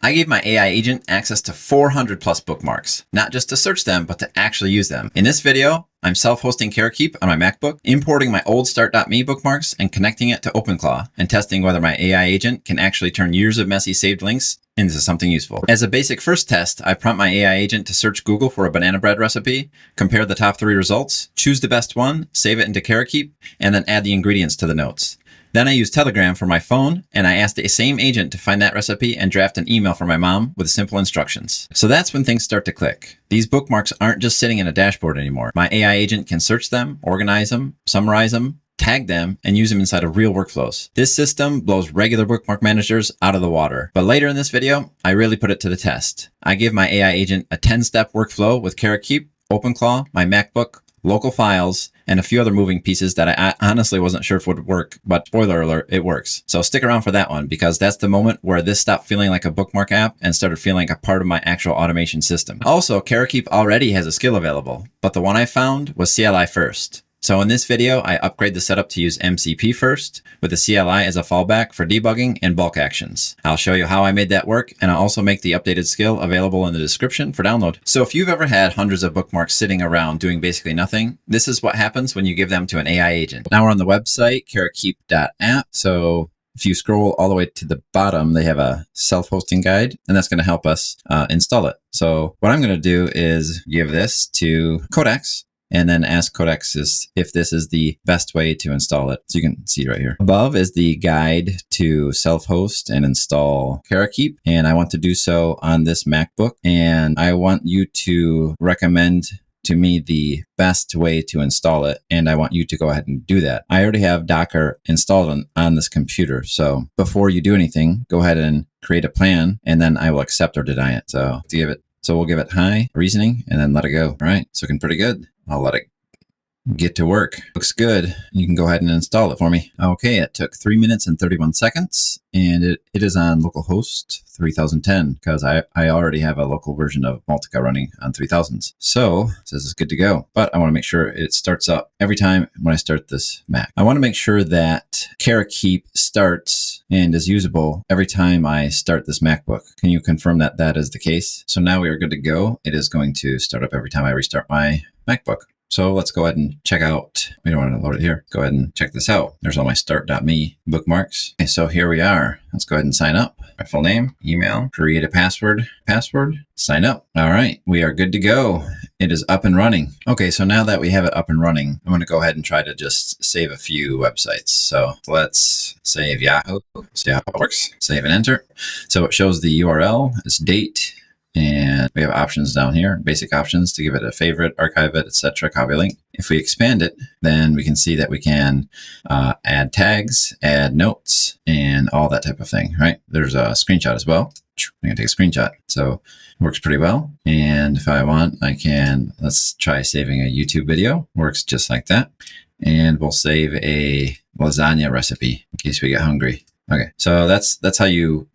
I gave my AI agent access to 400 plus bookmarks, not just to search them, but to actually use them. In this video, I'm self-hosting Karakeep on my MacBook, importing my old start.me bookmarks and connecting it to OpenClaw and testing whether my AI agent can actually turn years of messy saved links into something useful. As a basic first test, I prompt my AI agent to search Google for a banana bread recipe, compare the top 3 results, choose the best one, save it into Karakeep, and then add the ingredients to the notes. Then I use Telegram for my phone, and I asked the same agent to find that recipe and draft an email for my mom with simple instructions. So that's when things start to click. These bookmarks aren't just sitting in a dashboard anymore. My AI agent can search them, organize them, summarize them, tag them, and use them inside of real workflows. This system blows regular bookmark managers out of the water. But later in this video, I really put it to the test. I give my AI agent a 10-step workflow with Karakeep, OpenClaw, my MacBook, local files, and a few other moving pieces that I honestly wasn't sure if would work, but spoiler alert, it works. So stick around for that one, because that's the moment where this stopped feeling like a bookmark app and started feeling like a part of my actual automation system. Also, Karakeep already has a skill available, but the one I found was CLI first. So in this video, I upgrade the setup to use MCP first, with the CLI as a fallback for debugging and bulk actions. I'll show you how I made that work, and I'll also make the updated skill available in the description for download. So if you've ever had hundreds of bookmarks sitting around doing basically nothing, this is what happens when you give them to an AI agent. Now we're on the website, karakeep.app. So if you scroll all the way to the bottom, they have a self-hosting guide, and that's going to help us install it. So what I'm going to do is give this to Codex, and then ask Codex if this is the best way to install it. So you can see right here. Above is the guide to self-host and install Karakeep, and I want to do so on this MacBook, and I want you to recommend to me the best way to install it, and I want you to go ahead and do that. I already have Docker installed on this computer, so before you do anything, go ahead and create a plan, and then I will accept or deny it. So we'll give it high reasoning and then let it go. All right, it's looking pretty good. I'll let it get to work. Looks good. You can go ahead and install it for me. Okay, it took 3 minutes and 31 seconds, and it is on localhost 3010 because I already have a local version of Multica running on 3000s. So it says it's good to go, but I want to make sure it starts up every time when I start this Mac. I want to make sure that Karakeep starts and is usable every time I start this MacBook. Can you confirm that that is the case? So now we are good to go. It is going to start up every time I restart my MacBook. So let's go ahead and check out, we don't want to load it here. Go ahead and check this out. There's all my start.me bookmarks. Okay, so here we are. Let's go ahead and sign up. My full name, email, create a password, sign up. All right, we are good to go. It is up and running. Okay, so now that we have it up and running, I'm going to go ahead and try to just save a few websites. So let's save Yahoo, see how it works. Save and enter. So it shows the URL, its date, and we have options down here, basic options to give it a favorite, archive it, etc., copy link. If we expand it, then we can see that we can add tags, add notes, and all that type of thing, right? There's a screenshot as well. I'm going to take a screenshot. So it works pretty well. And if I want, I can, let's try saving a YouTube video. Works just like that. And we'll save a lasagna recipe in case we get hungry. Okay, so that's how you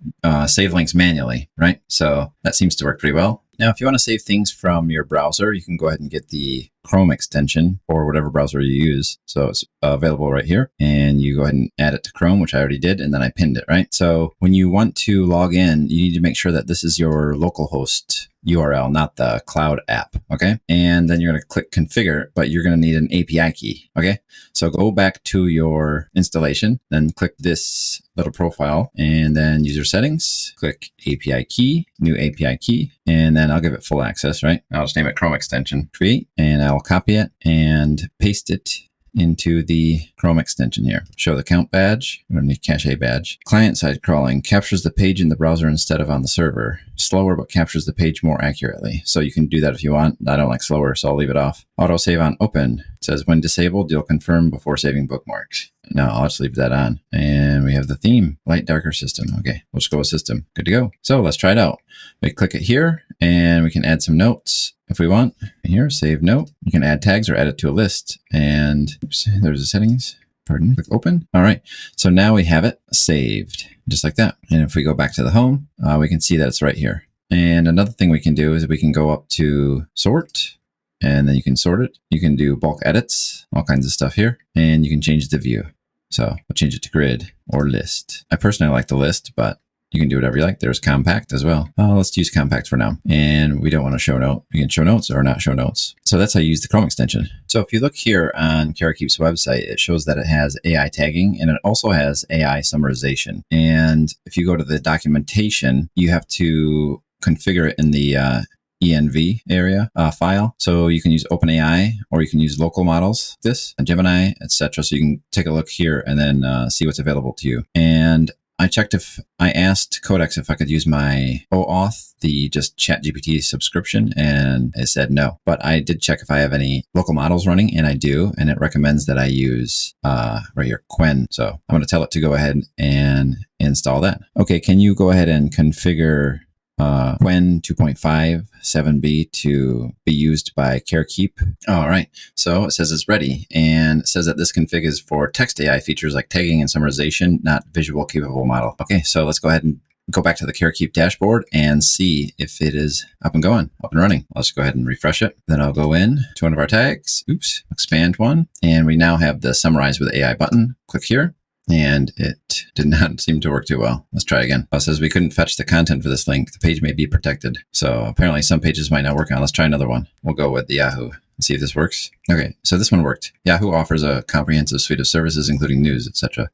save links manually, right? So that seems to work pretty well. Now, if you want to save things from your browser, you can go ahead and get the Chrome extension or whatever browser you use. So it's available right here, and you go ahead and add it to Chrome, which I already did, and then I pinned it, right? So when you want to log in, you need to make sure that this is your localhost URL, not the cloud app, okay? And then you're going to click configure, but you're going to need an API key, okay? So go back to your installation, then click this little profile, and then user settings, click API key, new API key, and then I'll give it full access, right? I'll just name it Chrome extension, create, and I'll copy it and paste it into the Chrome extension here. Show the count badge, we're going to need cache badge. Client-side crawling captures the page in the browser instead of on the server. Slower, but captures the page more accurately. So you can do that if you want. I don't like slower, so I'll leave it off. Auto save on open. It says when disabled, you'll confirm before saving bookmarks. No, I'll just leave that on. And we have the theme, light darker system. Okay, we'll just go with system. Good to go. So let's try it out. We click it here and we can add some notes if we want. Here, save note. You can add tags or add it to a list. And oops, there's the settings. Pardon, click open. All right, so now we have it saved just like that. And if we go back to the home, we can see that it's right here. And another thing we can do is we can go up to sort, and then you can sort it. You can do bulk edits, all kinds of stuff here, and you can change the view. So I'll change it to grid or list. I personally like the list, but You can do whatever you like. There's compact as well. Let's use compact for now. And we don't want to show note. We can show notes or not show notes. So that's how you use the Chrome extension. So if you look here on Karakeep's website, it shows that it has AI tagging and it also has AI summarization. And if you go to the documentation, you have to configure it in the env area file. So you can use OpenAI or you can use local models, this, Gemini, etc. So you can take a look here and then see what's available to you. And I asked Codex if I could use my OAuth, the just ChatGPT subscription, and it said no. But I did check if I have any local models running, and I do, and it recommends that I use right here, Quen. So I'm going to tell it to go ahead and install that. Okay, can you go ahead and configure Quen 2.5 7b to be used by Karakeep? All right, so it says it's ready, and it says that this config is for text AI features like tagging and summarization, not visual capable model. Okay, so let's go ahead and go back to the Karakeep dashboard and see if it is up and going, up and running. Let's go ahead and refresh it. Then I'll go in to one of our tags, expand one, and we now have the summarize with AI button. Click here. And it did not seem to work too well. Let's try again. It says we couldn't fetch the content for this link. The page may be protected. So apparently some pages might not work on. Let's try another one. We'll go with the Yahoo and see if this works. Okay, so this one worked. Yahoo offers a comprehensive suite of services, including news, etc.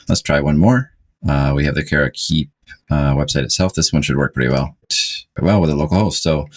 Let's try one more. We have the Karakeep website itself. This one should work pretty well. Well, with a local host. So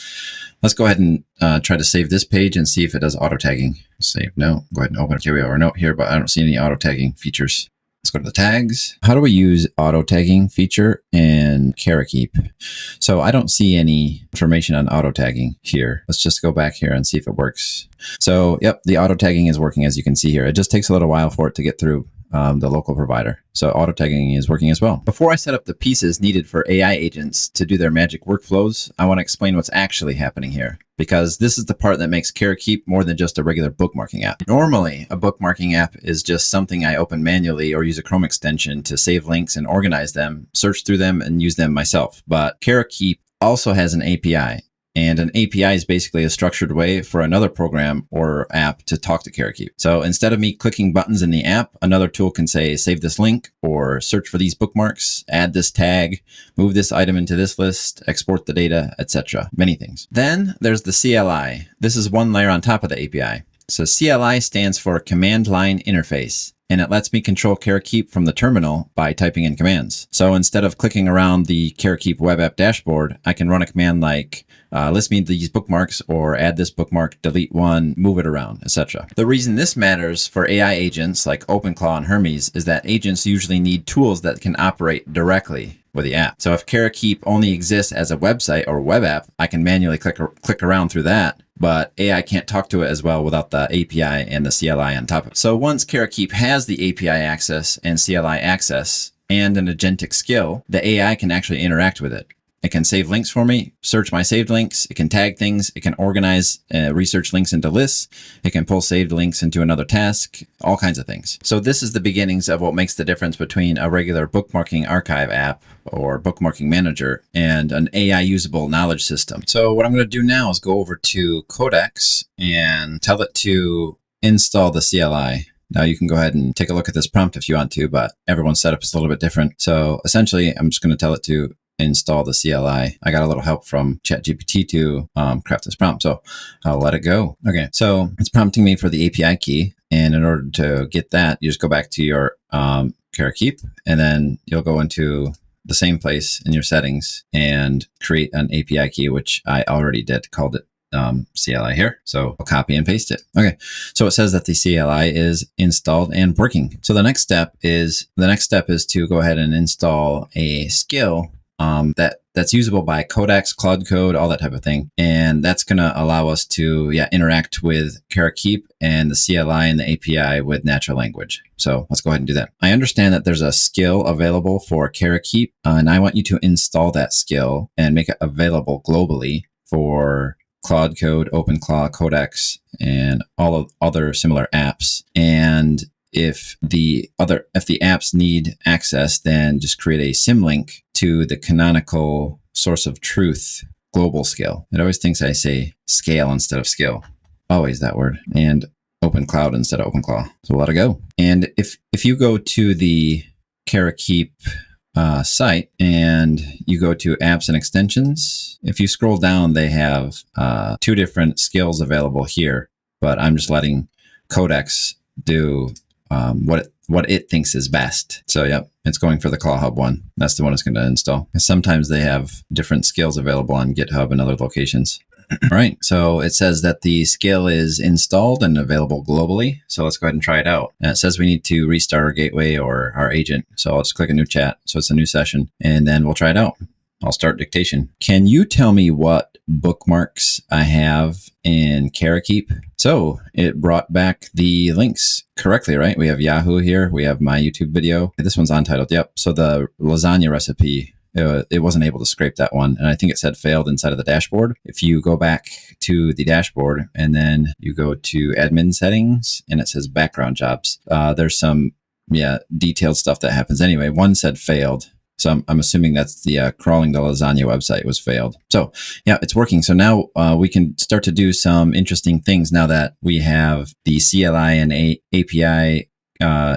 let's go ahead and try to save this page and see if it does auto tagging. Save. No. Go ahead and open it. Here we have our note here, but I don't see any auto tagging features. Let's go to the tags. How do we use auto tagging feature in Karakeep? So I don't see any information on auto tagging here. Let's just go back here and see if it works. So yep, the auto tagging is working, as you can see here. It just takes a little while for it to get through the local provider. So auto tagging is working as well. Before I set up the pieces needed for AI agents to do their magic workflows, I want to explain what's actually happening here, because this is the part that makes Karakeep more than just a regular bookmarking app. Normally, a bookmarking app is just something I open manually or use a Chrome extension to save links and organize them, search through them, and use them myself. But Karakeep also has an API. And an API is basically a structured way for another program or app to talk to Karakeep. So instead of me clicking buttons in the app, another tool can say, save this link or search for these bookmarks, add this tag, move this item into this list, export the data, etc. Many things. Then there's the CLI. This is one layer on top of the API. So CLI stands for Command Line Interface, and it lets me control Karakeep from the terminal by typing in commands. So instead of clicking around the Karakeep web app dashboard, I can run a command like list me these bookmarks or add this bookmark, delete one, move it around, etc. The reason this matters for AI agents like OpenClaw and Hermes is that agents usually need tools that can operate directly with the app. So if Karakeep only exists as a website or web app, I can manually click around through that, but AI can't talk to it as well without the API and the CLI on top of it. So once Karakeep has the API access and CLI access and an agentic skill, the AI can actually interact with it. It can save links for me, search my saved links. It can tag things. It can organize research links into lists. It can pull saved links into another task, all kinds of things. So this is the beginnings of what makes the difference between a regular bookmarking archive app or bookmarking manager and an AI usable knowledge system. So what I'm going to do now is go over to Codex and tell it to install the CLI. Now you can go ahead and take a look at this prompt if you want to, but everyone's setup is a little bit different. So essentially, I'm just going to tell it to install the CLI. I got a little help from ChatGPT to craft this prompt, so I'll let it go. Okay, so it's prompting me for the API key, and in order to get that, you just go back to your Karakeep, and then you'll go into the same place in your settings and create an API key, which I already did, called it CLI here. So I'll copy and paste it. Okay. So it says that the CLI is installed and working. So the next step is to go ahead and install a skill that's usable by Codex, Claude Code, all that type of thing. And that's going to allow us to interact with Karakeep and the CLI and the API with natural language. So let's go ahead and do that. I understand that there's a skill available for Karakeep, and I want you to install that skill and make it available globally for Claude Code, OpenClaw, Codex, and all of other similar apps. And if the apps need access, then just create a symlink to the canonical source of truth global scale. It always thinks I say scale instead of skill. Always that word. And open cloud instead of OpenClaw. So we'll let it go. And if you go to the Karakeep site and you go to apps and extensions, if you scroll down, they have 2 different skills available here, but I'm just letting Codex do what it thinks is best. So yep, it's going for the ClawHub one. That's the one it's going to install. And sometimes they have different skills available on GitHub and other locations. All right, so it says that the skill is installed and available globally. So let's go ahead and try it out. And it says we need to restart our gateway or our agent. So I'll just click a new chat. So it's a new session and then we'll try it out. I'll start dictation. Can you tell me what bookmarks I have in Karakeep? So it brought back the links correctly, right? We have Yahoo here. We have my YouTube video. This one's untitled. Yep. So the lasagna recipe, it wasn't able to scrape that one. And I think it said failed inside of the dashboard. If you go back to the dashboard and then you go to admin settings and it says background jobs, there's some detailed stuff that happens anyway. One said failed. So I'm assuming that's the crawling the lasagna website was failed. So yeah, it's working. So now we can start to do some interesting things now that we have the CLI and API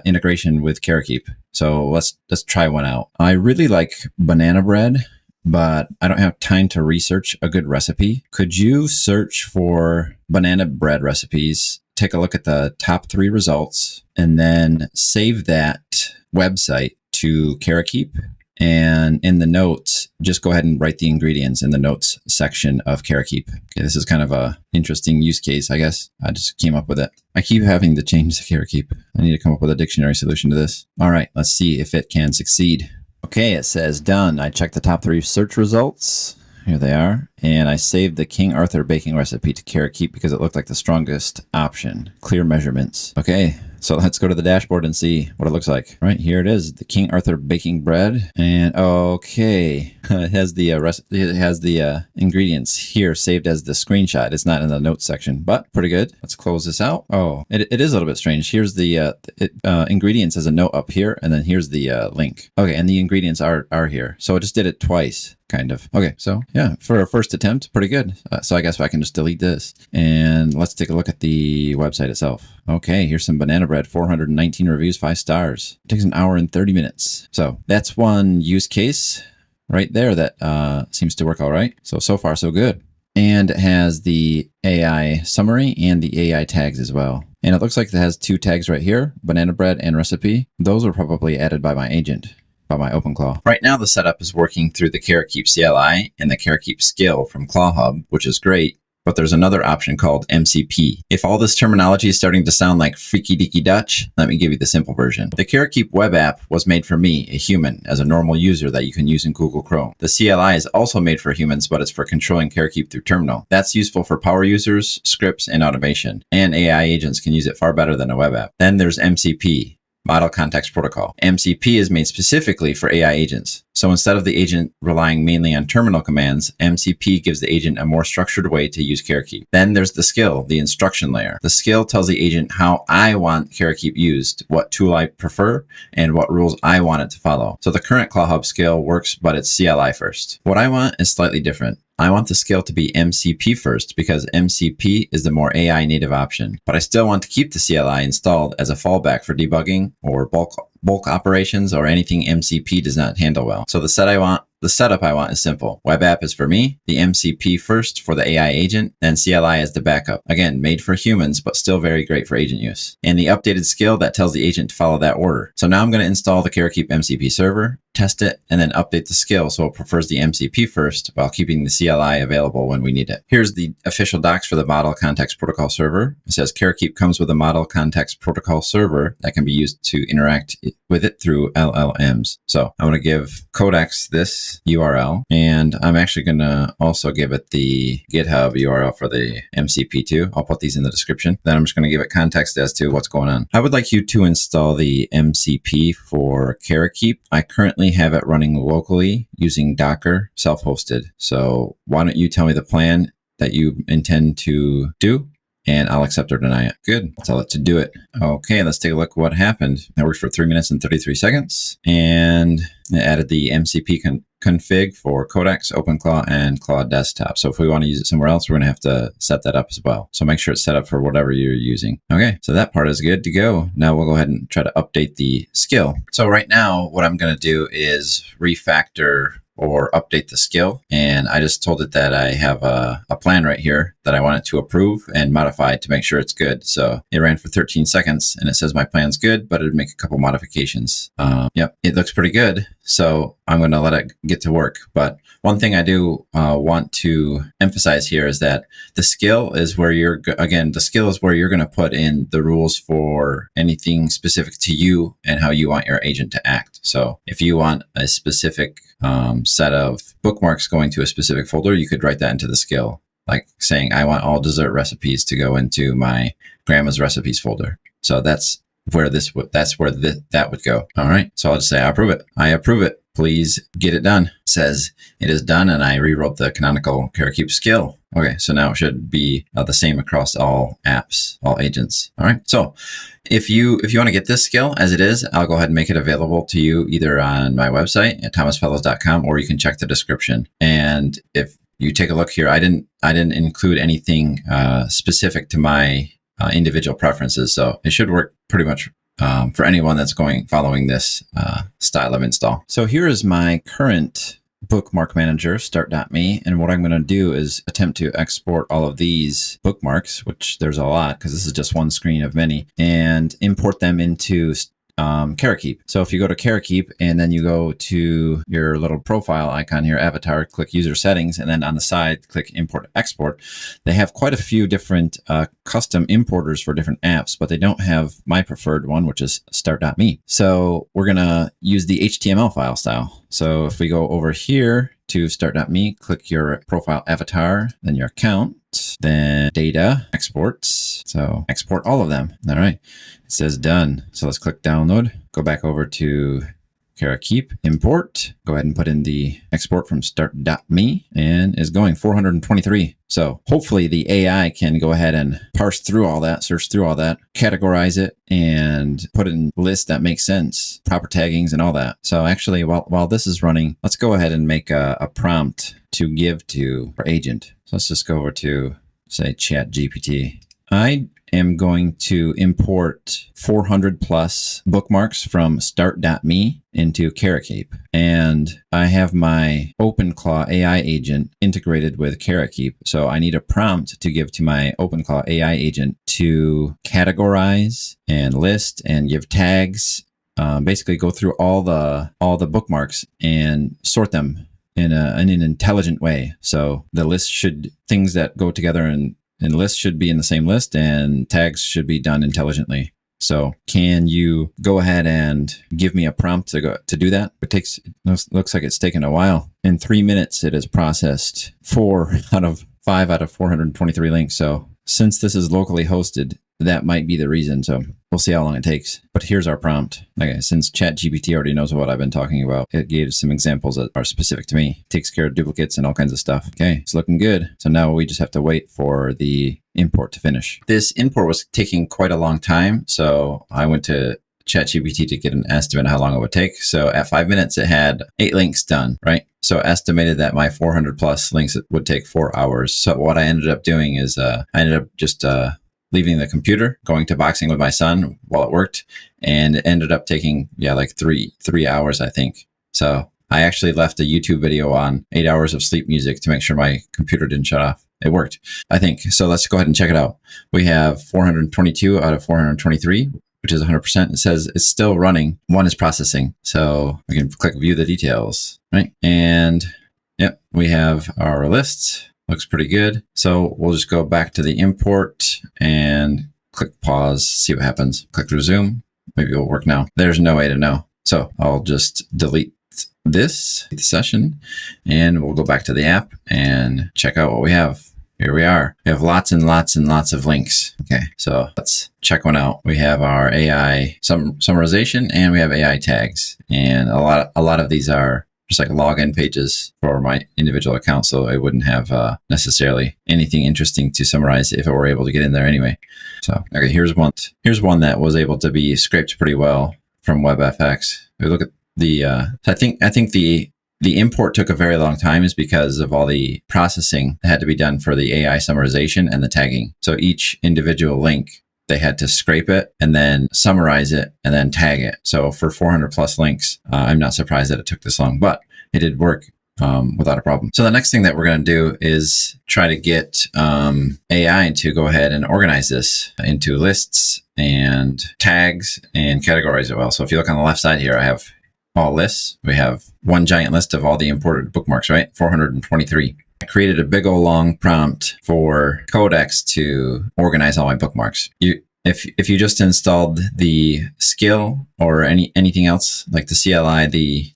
integration with Karakeep. So let's try one out. I really like banana bread, but I don't have time to research a good recipe. Could you search for banana bread recipes, take a look at the top 3 results, and then save that website to Karakeep? And in the notes, just go ahead and write the ingredients in the notes section of Karakeep. Okay, this is kind of a interesting use case, I guess. I just came up with it. I keep having to change the Karakeep. I need to come up with a dictionary solution to this. All right, let's see if it can succeed. Okay, it says done. I checked the top 3 search results. Here they are. And I saved the King Arthur baking recipe to Karakeep because it looked like the strongest option. Clear measurements. Okay, so let's go to the dashboard and see what it looks like. Right, here it is, the King Arthur baking bread. And okay, it has the ingredients here saved as the screenshot. It's not in the notes section, but pretty good. Let's close this out. Oh, it is a little bit strange. Here's the ingredients as a note up here, and then here's the link. Okay, and the ingredients are here. So I just did it twice, kind of. Okay, so yeah, for a first attempt, pretty good. So I guess I can just delete this. And let's take a look at the website itself. Okay, here's some banana bread, 419 reviews, 5 stars. It takes 1 hour and 30 minutes. So that's one use case right there that seems to work all right. So far, so good. And it has the AI summary and the AI tags as well. And it looks like it has 2 tags right here, banana bread and recipe. Those are probably added by my agent, by my OpenClaw. Right now, the setup is working through the Karakeep CLI and the Karakeep skill from ClawHub, which is great. But there's another option called MCP. If all this terminology is starting to sound like freaky deaky Dutch, let me give you the simple version. The Karakeep web app was made for me, a human, as a normal user that you can use in Google Chrome. The CLI is also made for humans, but it's for controlling Karakeep through terminal. That's useful for power users, scripts, and automation. And AI agents can use it far better than a web app. Then there's MCP. Model Context Protocol. MCP is made specifically for AI agents. So instead of the agent relying mainly on terminal commands, MCP gives the agent a more structured way to use Karakeep. Then there's the skill, the instruction layer. The skill tells the agent how I want Karakeep used, what tool I prefer, and what rules I want it to follow. So the current ClawHub skill works, but it's CLI first. What I want is slightly different. I want the skill to be MCP first because MCP is the more AI native option, but I still want to keep the CLI installed as a fallback for debugging or bulk operations or anything MCP does not handle well. So the setup I want is simple. Web app is for me, the MCP first for the AI agent, then CLI as the backup. Again, made for humans, but still very great for agent use. And the updated skill that tells the agent to follow that order. So now I'm going to install the Karakeep MCP server, test it, and then update the skill so it prefers the MCP first while keeping the CLI available when we need it. Here's the official docs for the Model Context Protocol server. It says Karakeep comes with a Model Context Protocol server that can be used to interact with it through LLMs. So I'm going to give Codex this URL, and I'm actually going to also give it the GitHub URL for the MCP too. I'll put these in the description. Then I'm just going to give it context as to what's going on. I would like you to install the MCP for Karakeep. I currently have it running locally using Docker, self-hosted. So why don't you tell me the plan that you intend to do? And I'll accept or deny it. Good. I'll tell it to do it. Okay, let's take a look at what happened. That worked for 3 minutes and 33 seconds. And it added the MCP config for Codex, OpenClaw, and Claude Desktop. So if we want to use it somewhere else, we're going to have to set that up as well. So make sure it's set up for whatever you're using. Okay, so that part is good to go. Now we'll go ahead and try to update the skill. So right now, what I'm going to do is refactor or update the skill. And I just told it that I have a plan right here that I want it to approve and modify to make sure it's good. So it ran for 13 seconds and it says my plan's good, but it'd make a couple modifications. Yep, it looks pretty good. So I'm going to let it get to work. But one thing I do want to emphasize here is that the skill is where you're, again, the skill is where you're going to put in the rules for anything specific to you and how you want your agent to act. So if you want a specific set of bookmarks going to a specific folder, you could write that into the skill, like saying, I want all dessert recipes to go into my grandma's recipes folder. So that's where that would go. All right. So I'll just say, I approve it. I approve it. Please get it done. It says it is done. And I rewrote the canonical Karakeep skill. Okay. So now it should be the same across all apps, all agents. All right. So if you want to get this skill as it is, I'll go ahead and make it available to you either on my website at thomasfellows.com, or you can check the description. And if you take a look here, I didn't include anything specific to my individual preferences. So it should work pretty much for anyone that's following this style of install. So here is my current bookmark manager, start.me. And what I'm going to do is attempt to export all of these bookmarks, which there's a lot because this is just one screen of many, and import them into Karakeep. So if you go to Karakeep and then you go to your little profile icon here, avatar, click user settings, and then on the side, click import export. They have quite a few different custom importers for different apps, but they don't have my preferred one, which is start.me. So we're going to use the HTML file style. So if we go over here to start.me, click your profile avatar, then your account, then data, exports. So export all of them. All right. It says done. So let's click download, go back over to Karakeep, import, go ahead and put in the export from start.me, and is going 423. So hopefully the AI can go ahead and parse through all that, search through all that, categorize it, and put it in a list that makes sense, proper taggings and all that. So actually, while this is running, let's go ahead and make a prompt to give to our agent. So let's just go over to, say, ChatGPT. I am going to import 400 plus bookmarks from start.me into Karakeep. And I have my OpenClaw AI agent integrated with Karakeep. So I need a prompt to give to my OpenClaw AI agent to categorize and list and give tags, basically go through all the bookmarks and sort them in an intelligent way. So the list things that go together and lists should be in the same list, and tags should be done intelligently. So can you go ahead and give me a prompt to do that? It looks like it's taken a while. In 3 minutes, it has processed 4 out of 5 out of 423 links. So since this is locally hosted, that might be the reason. So we'll see how long it takes. But here's our prompt. Okay, since ChatGPT already knows what I've been talking about, it gave some examples that are specific to me. It takes care of duplicates and all kinds of stuff. Okay, it's looking good. So now we just have to wait for the import to finish. This import was taking quite a long time. So I went to ChatGPT to get an estimate of how long it would take. So at 5 minutes, it had 8 links done, right? So estimated that my 400 plus links would take 4 hours. So what I ended up doing is I ended up just leaving the computer, going to boxing with my son while it worked, and it ended up taking, like three hours, I think. So I actually left a YouTube video on 8 hours of sleep music to make sure my computer didn't shut off. It worked, I think. So let's go ahead and check it out. We have 422 out of 423, which is 100%. It says it's still running. One is processing. So we can click view the details, right? And yep, we have our lists. Looks pretty good. So we'll just go back to the import and click pause, see what happens. Click resume. Maybe it'll work now. There's no way to know. So I'll just delete this session and we'll go back to the app and check out what we have. Here we are. We have lots and lots and lots of links. Okay, so let's check one out. We have our AI summarization and we have AI tags. And a lot of these are just like login pages for my individual account. So I wouldn't have necessarily anything interesting to summarize if I were able to get in there anyway. So, okay, here's one that was able to be scraped pretty well from WebFX. We look at the, I think the the import took a very long time is because of all the processing that had to be done for the AI summarization and the tagging. So each individual link, they had to scrape it and then summarize it and then tag it. So for 400 plus links, I'm not surprised that it took this long, but it did work without a problem. So the next thing that we're going to do is try to get AI to go ahead and organize this into lists and tags and categories as well. So if you look on the left side here, I have all lists. We have one giant list of all the imported bookmarks, right? 423. I created a big old long prompt for Codex to organize all my bookmarks. If you just installed the skill or anything else like the CLI, the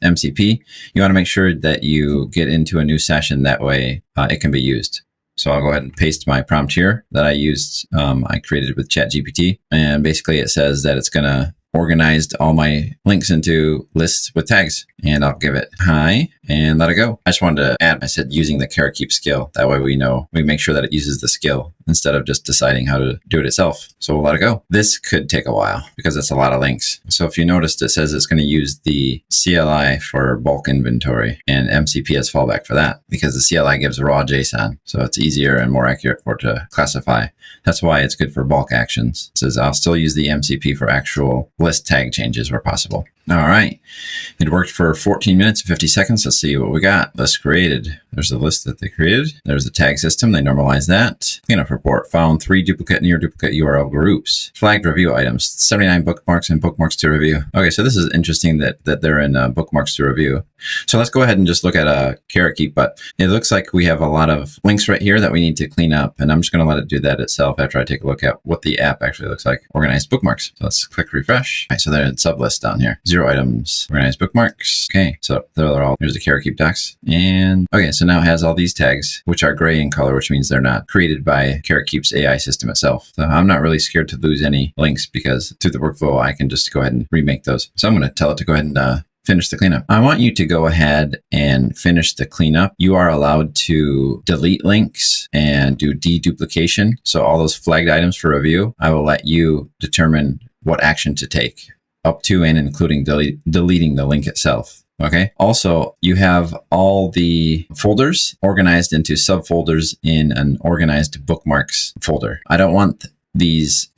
MCP, you want to make sure that you get into a new session. That way it can be used. So I'll go ahead and paste my prompt here that I used. I created with ChatGPT, and basically it says that it's going to organize all my links into lists with tags, and I'll give it hi and let it go. I just wanted to add, I said using the Karakeep skill. That way we make sure that it uses the skill instead of just deciding how to do it itself. So we'll let it go. This could take a while because it's a lot of links. So if you noticed, it says it's going to use the CLI for bulk inventory and MCP as fallback for that because the CLI gives raw JSON. So it's easier and more accurate for it to classify. That's why it's good for bulk actions. It says I'll still use the MCP for actual list tag changes where possible. All right. It worked for 14 minutes and 50 seconds. Let's see what we got. List created. There's the list that they created. There's the tag system. They normalized that. Cleanup report. Found 3 duplicate near duplicate URL groups. Flagged review items. 79 bookmarks and bookmarks to review. Okay, so this is interesting that they're in bookmarks to review. So let's go ahead and just look at Karakeep. But it looks like we have a lot of links right here that we need to clean up. And I'm just going to let it do that itself after I take a look at what the app actually looks like. Organized bookmarks. So let's click refresh. All right, so they're in sublist down here. 0 items. Organized bookmarks. Okay, so they're all, here's the Karakeep docs. And okay, so now it has all these tags, which are gray in color, which means they're not created by Karakeep's AI system itself. So I'm not really scared to lose any links because through the workflow, I can just go ahead and remake those. So I'm going to tell it to go ahead and finish the cleanup. I want you to go ahead and finish the cleanup. You are allowed to delete links and do deduplication. So all those flagged items for review, I will let you determine what action to take up to and including deleting the link itself. Okay. Also, you have all the folders organized into subfolders in an organized bookmarks folder. I don't want these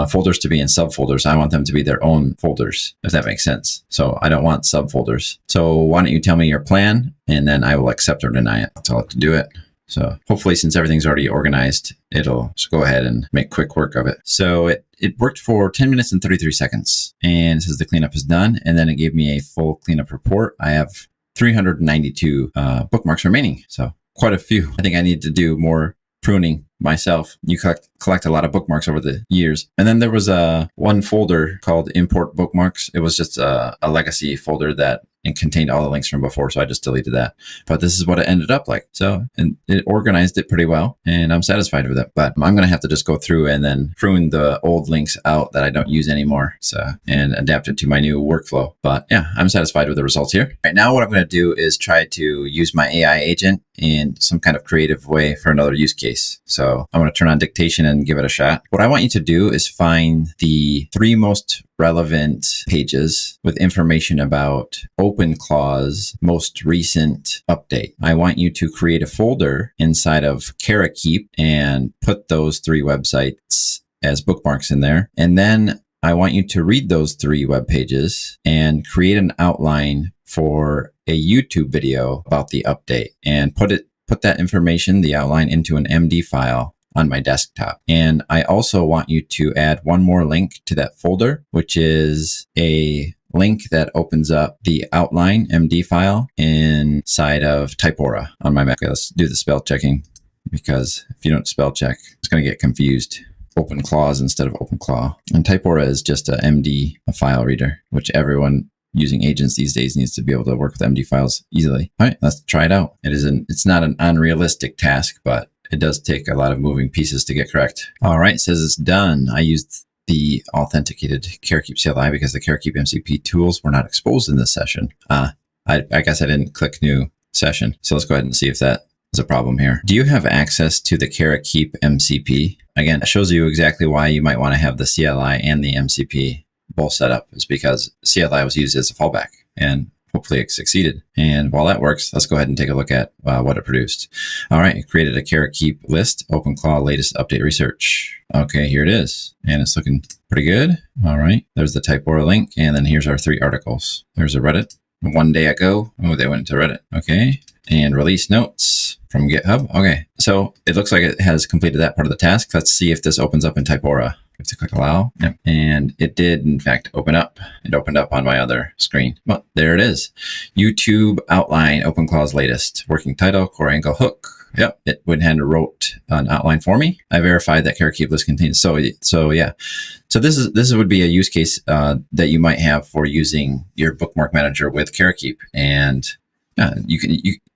folders to be in subfolders. I want them to be their own folders, if that makes sense. So I don't want subfolders. So why don't you tell me your plan and then I will accept or deny it. I'll tell it to do it. So hopefully since everything's already organized, it'll just go ahead and make quick work of it. So it worked for 10 minutes and 33 seconds and it says the cleanup is done. And then it gave me a full cleanup report. I have 392 bookmarks remaining. So quite a few. I think I need to do more pruning myself. You collect a lot of bookmarks over the years. And then there was one folder called import bookmarks. It was just a legacy folder that contained all the links from before. So I just deleted that. But this is what it ended up like. So and it organized it pretty well and I'm satisfied with it. But I'm going to have to just go through and then prune the old links out that I don't use anymore. So and adapt it to my new workflow. But yeah, I'm satisfied with the results here. Right now, what I'm going to do is try to use my AI agent in some kind of creative way for another use case. So I'm going to turn on dictation and give it a shot. What I want you to do is find the 3 most relevant pages with information about OpenClaw's most recent update. I want you to create a folder inside of Karakeep and put those 3 websites as bookmarks in there. And then I want you to read those 3 web pages and create an outline for a YouTube video about the update and put that information, the outline, into an MD file on my desktop. And I also want you to add one more link to that folder, which is a link that opens up the outline MD file inside of Typora on my Mac. Okay, let's do the spell checking because if you don't spell check, it's going to get confused. OpenClaws instead of OpenClaw. And Typora is just a MD file reader, which everyone using agents these days needs to be able to work with MD files easily. All right, let's try it out. It's not an unrealistic task, but it does take a lot of moving pieces to get correct. All right, it says it's done. I used the authenticated Karakeep CLI because the Karakeep MCP tools were not exposed in this session. I guess I didn't click new session. So let's go ahead and see if that is a problem here. Do you have access to the Karakeep MCP? Again, it shows you exactly why you might want to have the CLI and the MCP both set up. Is because CLI was used as a fallback. And hopefully it succeeded. And while that works, let's go ahead and take a look at what it produced. All right, it created a Karakeep list, OpenClaw latest update research. Okay, here it is. And it's looking pretty good. All right, there's the Typora link. And then here's our 3 articles. There's a Reddit. One day ago, oh, they went to Reddit. Okay, and release notes from GitHub. Okay, so it looks like it has completed that part of the task. Let's see if this opens up in Typora. I have to click allow. Yep. And it did, in fact, open up. It opened up on my other screen. Well, there it is. YouTube outline, OpenClaw's latest. Working title, core angle hook. Yep, it went ahead and wrote an outline for me. I verified that Karakeep list contains. So yeah. So this would be a use case that you might have for using your bookmark manager with Karakeep. And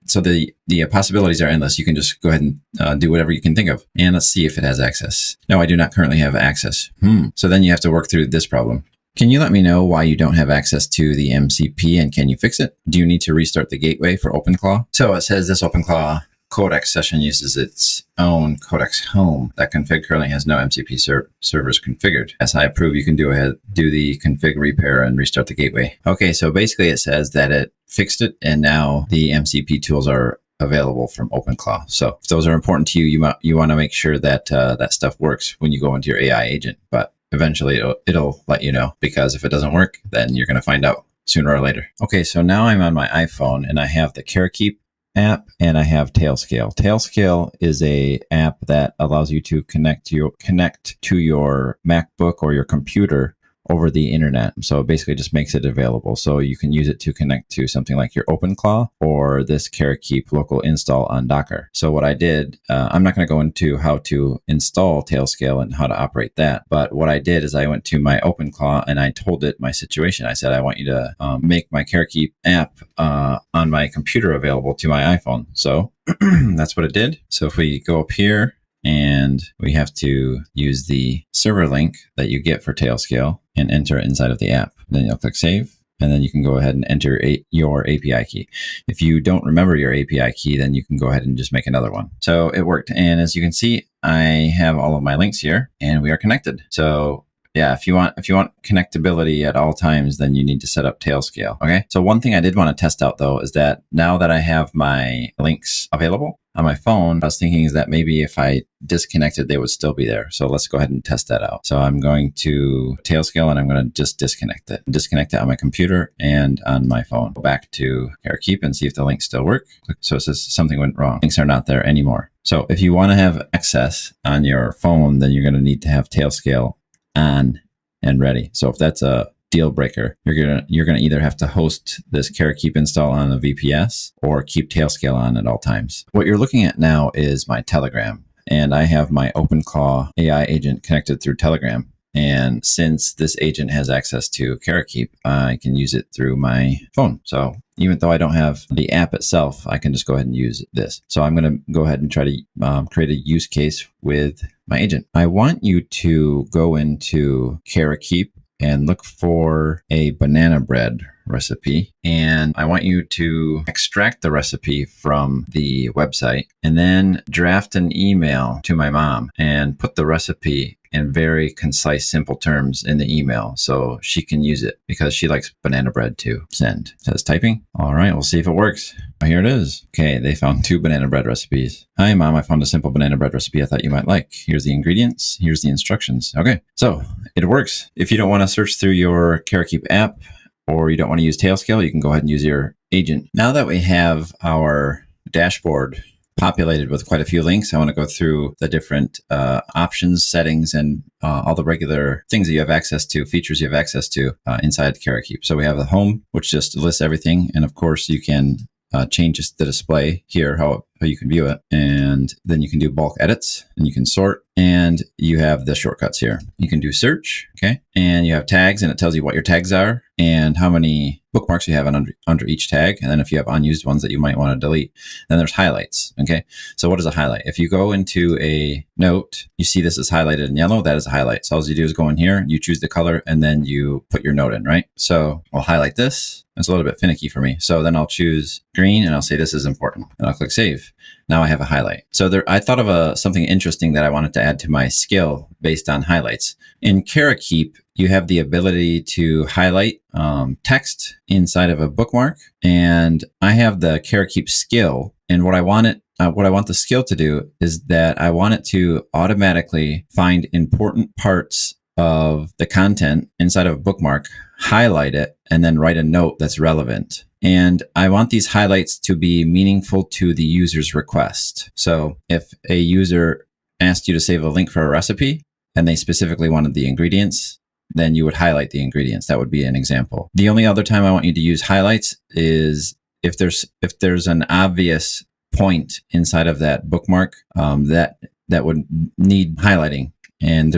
so the possibilities are endless. You can just go ahead and do whatever you can think of. And let's see if it has access. No, I do not currently have access. So then you have to work through this problem. Can you let me know why you don't have access to the MCP and can you fix it? Do you need to restart the gateway for OpenClaw? So it says this OpenClaw Codex session uses its own Codex home. That config currently has no MCP servers configured. As I approve, you can do the config repair and restart the gateway. Okay, so basically it says that it fixed it and now the MCP tools are available from OpenClaw. So if those are important to you, you want to make sure that that stuff works when you go into your AI agent. But eventually it'll let you know, because if it doesn't work, then you're going to find out sooner or later. Okay, so now I'm on my iPhone and I have the Karakeep app and I have Tailscale. Tailscale is a app that allows you to connect to your MacBook or your computer over the internet. So it basically just makes it available. So you can use it to connect to something like your OpenClaw or this Karakeep local install on Docker. So what I did, I'm not going to go into how to install Tailscale and how to operate that. But what I did is I went to my OpenClaw and I told it my situation. I said, I want you to make my Karakeep app on my computer available to my iPhone. So that's what it did. So if we go up here, and we have to use the server link that you get for Tailscale and enter it inside of the app. Then you'll click save, and then you can go ahead and enter your API key. If you don't remember your API key, then you can go ahead and just make another one. So it worked. And as you can see, I have all of my links here and we are connected. So yeah, if you want connectability at all times, then you need to set up Tailscale. Okay. So one thing I did want to test out though is that now that I have my links available on my phone, I was thinking is that maybe if I disconnected, they would still be there. So let's go ahead and test that out. So I'm going to Tailscale and I'm going to just disconnect it. Disconnect it on my computer and on my phone. Go back to Karakeep and see if the links still work. So it says something went wrong. Links are not there anymore. So if you want to have access on your phone, then you're going to need to have Tailscale on and ready. So if that's a deal breaker, you're gonna either have to host this Karakeep install on a VPS or keep Tailscale on at all times. What you're looking at now is my Telegram, and I have my OpenClaw AI agent connected through Telegram. And since this agent has access to Karakeep, I can use it through my phone. So even though I don't have the app itself, I can just go ahead and use this. So I'm going to go ahead and try to create a use case with my agent. I want you to go into Karakeep and look for a banana bread recipe. And I want you to extract the recipe from the website and then draft an email to my mom and put the recipe in very concise, simple terms in the email so she can use it because she likes banana bread too. Send. It says typing. All right, we'll see if it works. Here it is. Okay, they found 2 banana bread recipes. Hi, Mom, I found a simple banana bread recipe I thought you might like. Here's the ingredients. Here's the instructions. Okay, so it works. If you don't want to search through your Karakeep app or you don't want to use Tailscale, you can go ahead and use your agent. Now that we have our dashboard populated with quite a few links, I want to go through the different options, settings, and all the regular things that you have access to, features you have access to inside Karakeep. So we have the home, which just lists everything. And of course, you can change the display here, how you can view it. And then you can do bulk edits and you can sort. And you have the shortcuts here. You can do search, okay? And you have tags and it tells you what your tags are and how many bookmarks you have under each tag. And then if you have unused ones that you might want to delete, then there's highlights, okay? So what is a highlight? If you go into a note, you see this is highlighted in yellow, that is a highlight. So all you do is go in here, you choose the color, and then you put your note in, right? So I'll highlight this. It's a little bit finicky for me. So then I'll choose green and I'll say this is important and I'll click save. now I have a highlight. So there, I thought of something interesting that I wanted to add to my skill based on highlights. In Karakeep, you have the ability to highlight text inside of a bookmark, and I have the Karakeep skill. And what I want the skill to do is that I want it to automatically find important parts of the content inside of a bookmark, highlight it, and then write a note that's relevant. And I want these highlights to be meaningful to the user's request. So if a user asked you to save a link for a recipe and they specifically wanted the ingredients, then you would highlight the ingredients. That would be an example. The only other time I want you to use highlights is if there's an obvious point inside of that bookmark that would need highlighting. And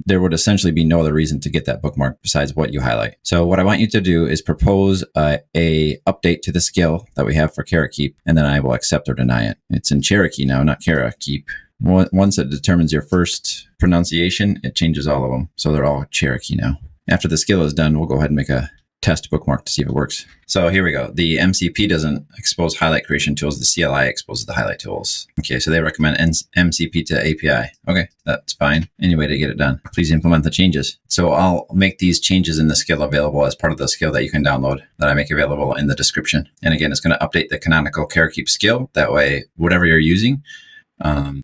there would essentially be no other reason to get that bookmark besides what you highlight. So what I want you to do is propose a update to the skill that we have for Karakeep, and then I will accept or deny it. It's in Cherokee now, not Karakeep. Once it determines your first pronunciation, it changes all of them. So they're all Cherokee now. After the skill is done, we'll go ahead and make a test bookmark to see if it works. So here we go. The MCP doesn't expose highlight creation tools. The CLI exposes the highlight tools. Okay, so they recommend MCP to API. Okay, that's fine. Any way to get it done. Please implement the changes. So I'll make these changes in the skill available as part of the skill that you can download that I make available in the description. And again, it's going to update the canonical Karakeep skill. That way, whatever you're using,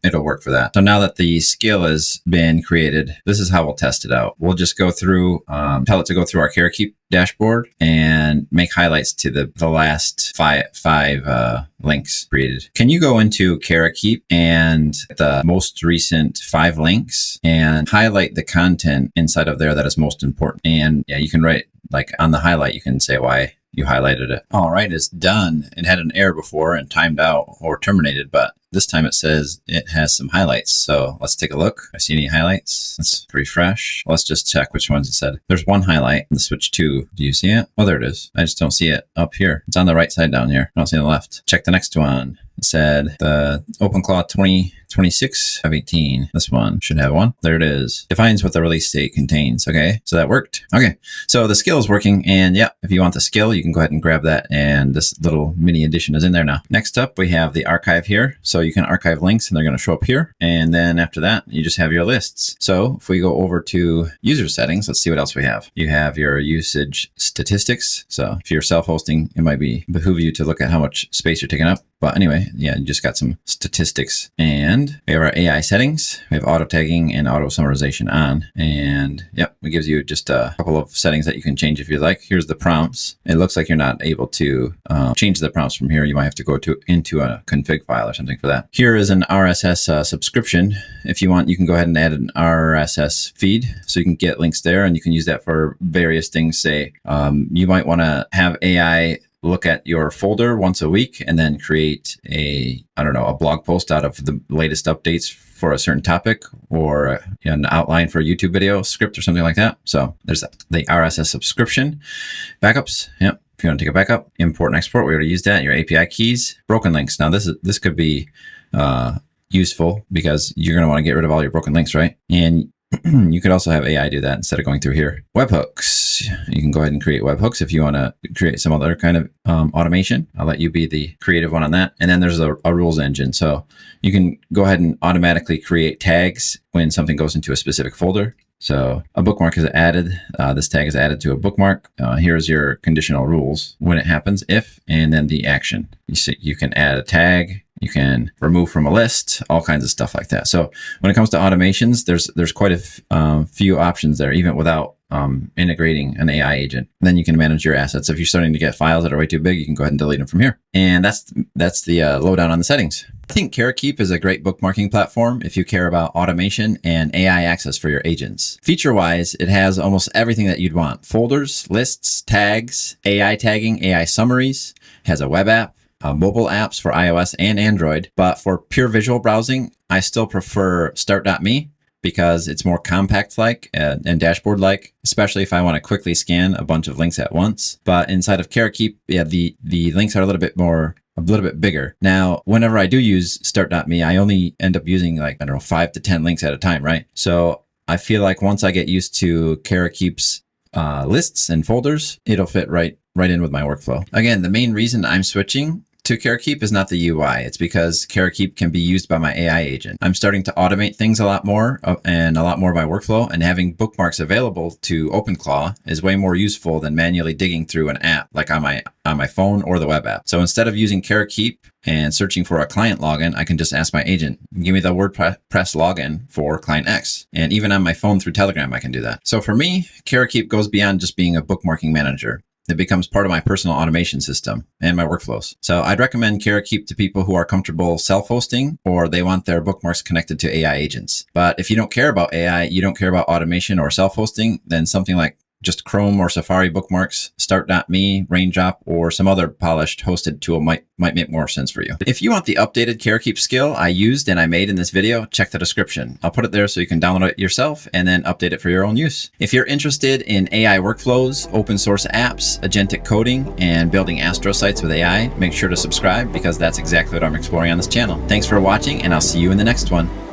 it'll work for that. So now that the skill has been created, this is how we'll test it out. We'll just go through, tell it to go through our Karakeep dashboard and make highlights to the last five links created. Can you go into Karakeep and the most recent 5 links and highlight the content inside of there that is most important? And yeah, you can write, like on the highlight, you can say why you highlighted it. All right, it's done. It had an error before and timed out or terminated, but this time it says it has some highlights. So let's take a look. I see any highlights. Let's refresh. Let's just check which ones it said. There's one highlight. Let's switch to, do you see it? Oh, there it is. I just don't see it up here. It's on the right side down here. I don't see it on the left. Check the next one. It said the OpenClaw 2026 of 18. This one should have one. There it is. Defines what the release date contains. Okay, so that worked. Okay, so the skill is working, and yeah, if you want the skill, you can go ahead and grab that, and this little mini edition is in there now. Next up, we have the archive here. So you can archive links, and they're going to show up here. And then after that, you just have your lists. So if we go over to user settings, let's see what else we have. You have your usage statistics. So if you're self-hosting, it might behoove you to look at how much space you're taking up. But anyway, yeah, you just got some statistics. And we have our AI settings. We have auto tagging and auto summarization on. And yep, it gives you just a couple of settings that you can change if you like. Here's the prompts. It looks like you're not able to change the prompts from here. You might have to go into a config file or something for that. Here is an RSS subscription. If you want, you can go ahead and add an RSS feed so you can get links there, and you can use that for various things. Say you might want to have AI look at your folder once a week and then create a blog post out of the latest updates for a certain topic, or an outline for a YouTube video script or something like that. So there's the RSS subscription. Backups. Yep. If you want to take a backup, import and export, we already used that. Your API keys, broken links. Now this could be useful because you're going to want to get rid of all your broken links, right? And you could also have AI do that instead of going through here. Webhooks. You can go ahead and create webhooks if you want to create some other kind of automation. I'll let you be the creative one on that. And then there's a rules engine. So you can go ahead and automatically create tags when something goes into a specific folder. So a bookmark is added. This tag is added to a bookmark. Here's your conditional rules when it happens, if, and then the action. You see, you can add a tag. You can remove from a list, all kinds of stuff like that. So when it comes to automations, there's quite a few options there, even without integrating an AI agent. And then you can manage your assets. If you're starting to get files that are way too big, you can go ahead and delete them from here. And that's the lowdown on the settings. I think Karakeep is a great bookmarking platform if you care about automation and AI access for your agents. Feature-wise, it has almost everything that you'd want. Folders, lists, tags, AI tagging, AI summaries, has a web app, mobile apps for iOS and Android. But for pure visual browsing, I still prefer Start.me because it's more compact-like and dashboard-like, especially if I want to quickly scan a bunch of links at once. But inside of Karakeep, yeah, the links are a little bit bigger. Now, whenever I do use Start.me, I only end up using 5 to 10 links at a time, right? So I feel like once I get used to Karakeep's lists and folders, it'll fit right in with my workflow. Again, the main reason I'm switching to Karakeep is not the UI. It's because Karakeep can be used by my AI agent. I'm starting to automate things a lot more and a lot more of my workflow, and having bookmarks available to OpenClaw is way more useful than manually digging through an app like on my phone or the web app. So instead of using Karakeep and searching for a client login, I can just ask my agent, give me the WordPress login for client X. And even on my phone through Telegram, I can do that. So for me, Karakeep goes beyond just being a bookmarking manager. It becomes part of my personal automation system and my workflows. So I'd recommend Karakeep to people who are comfortable self-hosting or they want their bookmarks connected to AI agents. But if you don't care about AI, you don't care about automation or self-hosting, then something like just Chrome or Safari bookmarks, Start.me, Raindrop, or some other polished hosted tool might make more sense for you. If you want the updated Karakeep skill I used and I made in this video, check the description. I'll put it there so you can download it yourself and then update it for your own use. If you're interested in AI workflows, open source apps, agentic coding, and building Astro sites with AI, make sure to subscribe because that's exactly what I'm exploring on this channel. Thanks for watching, and I'll see you in the next one.